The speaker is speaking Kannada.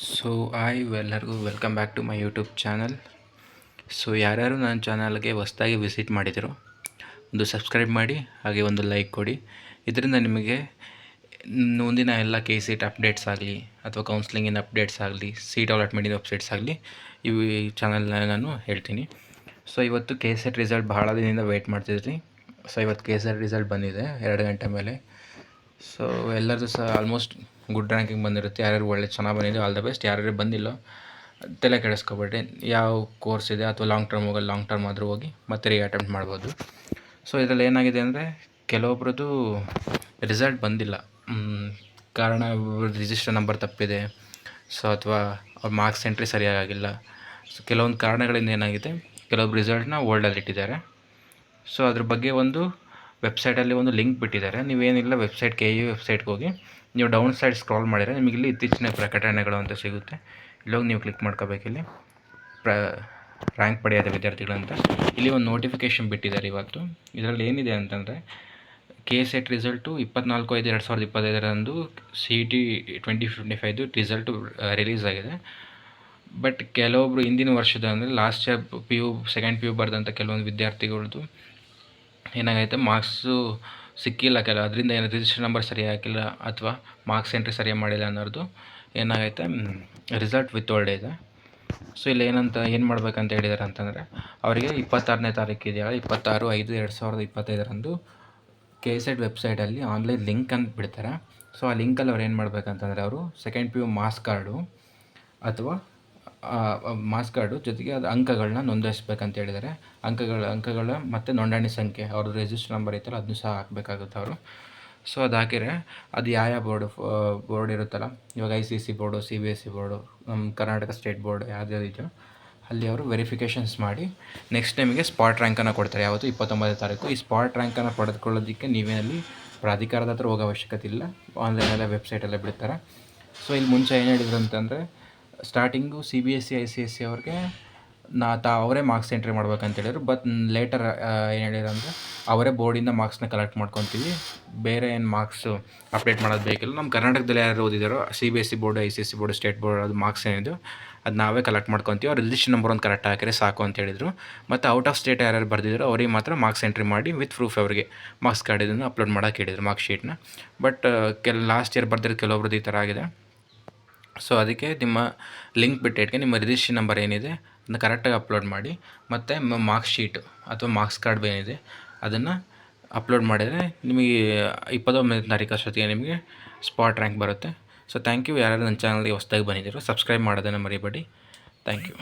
ಸೊ ಹಾಯ್ ಎಲ್ಲರಿಗೂ welcome back to my YouTube channel. So ಯಾರ್ಯಾರು ನನ್ನ ಚಾನಲ್ಗೆ ಹೊಸ್ದಾಗಿ ವಿಸಿಟ್ ಮಾಡಿದಿರೋ ಒಂದು ಸಬ್ಸ್ಕ್ರೈಬ್ ಮಾಡಿ, ಹಾಗೆ ಒಂದು ಲೈಕ್ ಕೊಡಿ. ಇದರಿಂದ ನಿಮಗೆ ಮುಂದಿನ ಎಲ್ಲ ಕೆ ಸೀಟ್ ಅಪ್ಡೇಟ್ಸ್ ಆಗಲಿ ಅಥವಾ ಕೌನ್ಸ್ಲಿಂಗಿನ ಅಪ್ಡೇಟ್ಸ್ ಆಗಲಿ, ಸೀಟ್ ಅಲಾಟ್ಮೆಂಟಿನ ವೆಬ್ಸೈಟ್ಸ್ ಆಗಲಿ ಈ ಚಾನಲ್ನ ನಾನು ಹೇಳ್ತೀನಿ. ಸೊ ಇವತ್ತು ಕೆ ಸೆಟ್ ರಿಸಲ್ಟ್ ಬಹಳ ದಿನದಿಂದ ವೆಯ್ಟ್ ಮಾಡ್ತಿದ್ರಿ. ಸೊ ಇವತ್ತು ಕೆ ಸೆಟ್ ರಿಸಲ್ಟ್ ಬಂದಿದೆ 2 ಗಂಟೆ ಮೇಲೆ. ಸೊ ಎಲ್ಲರದು ಸಹ ಆಲ್ಮೋಸ್ಟ್ ಗುಡ್ ರ್ಯಾಂಕಿಂಗ್ ಬಂದಿರುತ್ತೆ. ಯಾರ್ಯಾರು ಒಳ್ಳೆ ಚೆನ್ನಾಗಿ ಬಂದಿದೆ ಆಲ್ ದ ಬೆಸ್ಟ್. ಯಾರ್ಯಾರು ಬಂದಿಲ್ಲ ತಲೆ ಕೆಡಿಸ್ಕೊಬೇಡ್ರಿ. ಯಾವ ಕೋರ್ಸ್ ಇದೆ ಅಥವಾ ಲಾಂಗ್ ಟರ್ಮ್ ಆದರೂ ಹೋಗಿ ಮತ್ತೆ ರೀ ಅಟೆಂಪ್ಟ್ ಮಾಡ್ಬೋದು. ಸೊ ಇದರಲ್ಲಿ ಏನಾಗಿದೆ ಅಂದರೆ ಕೆಲವೊಬ್ರದ್ದು ರಿಸಲ್ಟ್ ಬಂದಿಲ್ಲ. ಕಾರಣ ರಿಜಿಸ್ಟರ್ ನಂಬರ್ ತಪ್ಪಿದೆ, ಸೊ ಅಥವಾ ಅವ್ರ ಮಾರ್ಕ್ಸ್ ಎಂಟ್ರಿ ಸರಿಯಾಗಿಲ್ಲ. ಸೊ ಕೆಲವೊಂದು ಕಾರಣಗಳಿಂದ ಏನಾಗಿದೆ, ಕೆಲವೊಬ್ರು ರಿಸಲ್ಟ್ನ ಓಲ್ಡಲ್ಲಿ ಇಟ್ಟಿದ್ದಾರೆ. ಸೊ ಅದ್ರ ಬಗ್ಗೆ ಒಂದು ವೆಬ್ಸೈಟಲ್ಲಿ ಒಂದು ಲಿಂಕ್ ಬಿಟ್ಟಿದ್ದಾರೆ. ನೀವೇನಿಲ್ಲ ವೆಬ್ಸೈಟ್ KU ವೆಬ್ಸೈಟ್ಗೆ ಹೋಗಿ ನೀವು ಡೌನ್ ಸೈಡ್ ಸ್ಕ್ರಾಲ್ ಮಾಡಿದರೆ ನಿಮಗೆ ಇಲ್ಲಿ ಇತ್ತೀಚಿನ ಪ್ರಕಟಣೆಗಳು ಅಂತ ಸಿಗುತ್ತೆ. ಇಲ್ಲೋಗಿ ನೀವು ಕ್ಲಿಕ್ ಮಾಡ್ಕೋಬೇಕಿಲ್ಲಿ ರ್ಯಾಂಕ್ ಪಡೆಯೋದ ವಿದ್ಯಾರ್ಥಿಗಳಂತ. ಇಲ್ಲಿ ಒಂದು ನೋಟಿಫಿಕೇಷನ್ ಬಿಟ್ಟಿದ್ದಾರೆ ಇವತ್ತು. ಇದರಲ್ಲಿ ಏನಿದೆ ಅಂತಂದರೆ KSET result 24/5/2025 CET 2025 result release ಆಗಿದೆ. ಬಟ್ ಕೆಲವೊಬ್ಬರು ಹಿಂದಿನ ವರ್ಷದ ಅಂದರೆ last year PU second PU ಬರೆದಂಥ ಕೆಲವೊಂದು ವಿದ್ಯಾರ್ಥಿಗಳದ್ದು ಏನಾಗೈತೆ, ಮಾರ್ಕ್ಸು ಸಿಕ್ಕಿಲ್ಲ. ಅದರಿಂದ ಏನು ರಿಜಿಸ್ಟರ್ ನಂಬರ್ ಸರಿಯಾಗಿ ಹಾಕಿಲ್ಲ ಅಥವಾ ಮಾರ್ಕ್ಸ್ ಎಂಟ್ರಿ ಸರಿಯಾಗಿ ಮಾಡಿಲ್ಲ ಅನ್ನೋದು ಏನಾಗೈತೆ, ರಿಸಲ್ಟ್ ವಿತ್ಹೋಲ್ಡ್ ಇದೆ. ಸೊ ಇಲ್ಲಿ ಏನು ಮಾಡ್ಬೇಕಂತ ಹೇಳಿದ್ದಾರೆ ಅಂತಂದರೆ, ಅವರಿಗೆ 26ನೇ ತಾರೀಕು ಇದೆಯಲ್ಲ, 26/5/2025 KSET ವೆಬ್ಸೈಟಲ್ಲಿ ಆನ್ಲೈನ್ ಲಿಂಕ್ ಅಂತ ಬಿಡ್ತಾರೆ. ಸೊ ಆ ಲಿಂಕಲ್ಲಿ ಅವ್ರು ಏನು ಮಾಡ್ಬೇಕಂತಂದರೆ, ಅವರು ಸೆಕೆಂಡ್ PU ಮಾರ್ಕ್ಸ್ ಕಾರ್ಡು ಅಥವಾ ಮಾರ್ಕ್ಸ್ ಕಾರ್ಡು ಜೊತೆಗೆ ಅದು ಅಂಕಗಳನ್ನ ನೋಂದಾಯಿಸ್ಬೇಕಂತ ಹೇಳಿದ್ದಾರೆ. ಅಂಕಗಳ ಮತ್ತು ನೋಂದಣಿ ಸಂಖ್ಯೆ, ಅವ್ರದ್ದು ರಿಜಿಸ್ಟರ್ ನಂಬರ್ ಐತಲ್ಲ ಅದನ್ನು ಸಹ ಹಾಕಬೇಕಾಗುತ್ತೆ ಅವರು. ಸೊ ಅದು ಹಾಕಿದರೆ ಅದು ಯಾವ ಬೋರ್ಡ್ ಇರುತ್ತಲ್ಲ, ಇವಾಗ ICC ಬೋರ್ಡು, CBSE ಬೋರ್ಡು, ನಮ್ಮ ಕರ್ನಾಟಕ ಸ್ಟೇಟ್ ಬೋರ್ಡ್ ಯಾವ್ದು ಇದೆಯೋ ಅಲ್ಲಿ ಅವರು ವೆರಿಫಿಕೇಷನ್ಸ್ ಮಾಡಿ ನೆಕ್ಸ್ಟ್ ಟೈಮಿಗೆ ಸ್ಪಾಟ್ ರ್ಯಾಂಕನ್ನು ಕೊಡ್ತಾರೆ. ಯಾವತ್ತು 29ನೇ ತಾರೀಕು. ಈ ಸ್ಪಾಟ್ ರ್ಯಾಂಕನ್ನು ಪಡೆದುಕೊಳ್ಳೋದಕ್ಕೆ ನೀವೇನಲ್ಲಿ ಪ್ರಾಧಿಕಾರದ ಹತ್ರ ಹೋಗೋ ಅವಶ್ಯಕತೆ ಇಲ್ಲ, ಆನ್ಲೈನಲ್ಲೇ ವೆಬ್ಸೈಟಲ್ಲೇ ಬಿಡ್ತಾರೆ. ಸೊ ಇಲ್ಲಿ ಮುಂಚೆ ಏನು ಹೇಳಿದ್ರು ಅಂತಂದರೆ, ಸ್ಟಾರ್ಟಿಂಗು CBSE ICSE ಅವ್ರಿಗೆ ಅವರೇ ಮಾರ್ಕ್ಸ್ ಎಂಟ್ರಿ ಮಾಡ್ಬೇಕಂತ ಹೇಳಿದ್ರು. ಬಟ್ ಲೇಟರ್ ಏನು ಹೇಳಿದ್ರು ಅಂದರೆ, ಅವರೇ ಬೋರ್ಡಿಂದ ಮಾರ್ಕ್ಸ್ನ ಕಲೆಕ್ಟ್ ಮಾಡ್ಕೊತೀವಿ, ಬೇರೆ ಏನು ಮಾರ್ಕ್ಸು ಅಪ್ಡೇಟ್ ಮಾಡೋದು ಬೇಕಿಲ್ಲ. ನಮ್ಮ ಕರ್ನಾಟಕದಲ್ಲಿ ಯಾರು ಓದಿದಾರೋ CBSE board, ICSE board, state board ಅದು ಮಾರ್ಕ್ಸ್ ಏನಿದೆ ಅದು ನಾವೇ ಕಲೆಕ್ಟ್ ಮಾಡ್ಕೊತೀವಿ. ಅವ್ರು ರಿಜಿಸ್ಟರ್ ನಂಬರ್ ಒಂದು ಕರೆಕ್ಟ್ ಹಾಕಿದ್ರೆ ಸಾಕು ಅಂತ ಹೇಳಿದರು. ಮತ್ತು ಔಟ್ ಆಫ್ ಸ್ಟೇಟ್ ಯಾರ್ಯಾರು ಬರ್ದಿದ್ರು ಅವ್ರಿಗೆ ಮಾತ್ರ ಮಾರ್ಕ್ಸ್ ಎಂಟ್ರಿ ಮಾಡಿ ವಿತ್ ಪ್ರೂಫ್ ಅವರಿಗೆ ಮಾರ್ಕ್ಸ್ ಕಾರ್ಡ್ ಇದನ್ನು ಅಪ್ಲೋಡ್ ಮಾಡೋಕೆ ಹೇಳಿದರು, ಮಾರ್ಕ್ಸ್ ಶೀಟ್ನ. ಬಟ್ ಲಾಸ್ಟ್ ಇಯರ್ ಬರ್ದಿರೋದು ಕೆಲವೊಬ್ರದ್ದು ಈ ಥರ ಆಗಿದೆ. ಸೊ ಅದಕ್ಕೆ ನಿಮ್ಮ ಲಿಂಕ್ ಬಿಟ್ಟಿಟ್ಗೆ ನಿಮ್ಮ ರಿಜಿಸ್ಟ್ರೇಷನ್ ನಂಬರ್ ಏನಿದೆ ಅದನ್ನು ಕರೆಕ್ಟಾಗಿ ಅಪ್ಲೋಡ್ ಮಾಡಿ, ಮತ್ತು ಮಾರ್ಕ್ಸ್ ಶೀಟು ಅಥವಾ ಮಾರ್ಕ್ಸ್ ಕಾರ್ಡ್ ಏನಿದೆ ಅದನ್ನು ಅಪ್ಲೋಡ್ ಮಾಡಿದರೆ ನಿಮಗೆ 29ನೇ ತಾರೀಕು ಅಷ್ಟೊತ್ತಿಗೆ ನಿಮಗೆ ಸ್ಪಾಟ್ ರ್ಯಾಂಕ್ ಬರುತ್ತೆ. So thank you. ಯಾರು ನನ್ನ ಚಾನಲ್ಗೆ ಹೊಸದಾಗಿ ಬಂದಿದ್ದೀರೋ ಸಬ್ಸ್ಕ್ರೈಬ್ ಮಾಡೋದನ್ನು ಮರಿಬೇಡಿ. Thank you.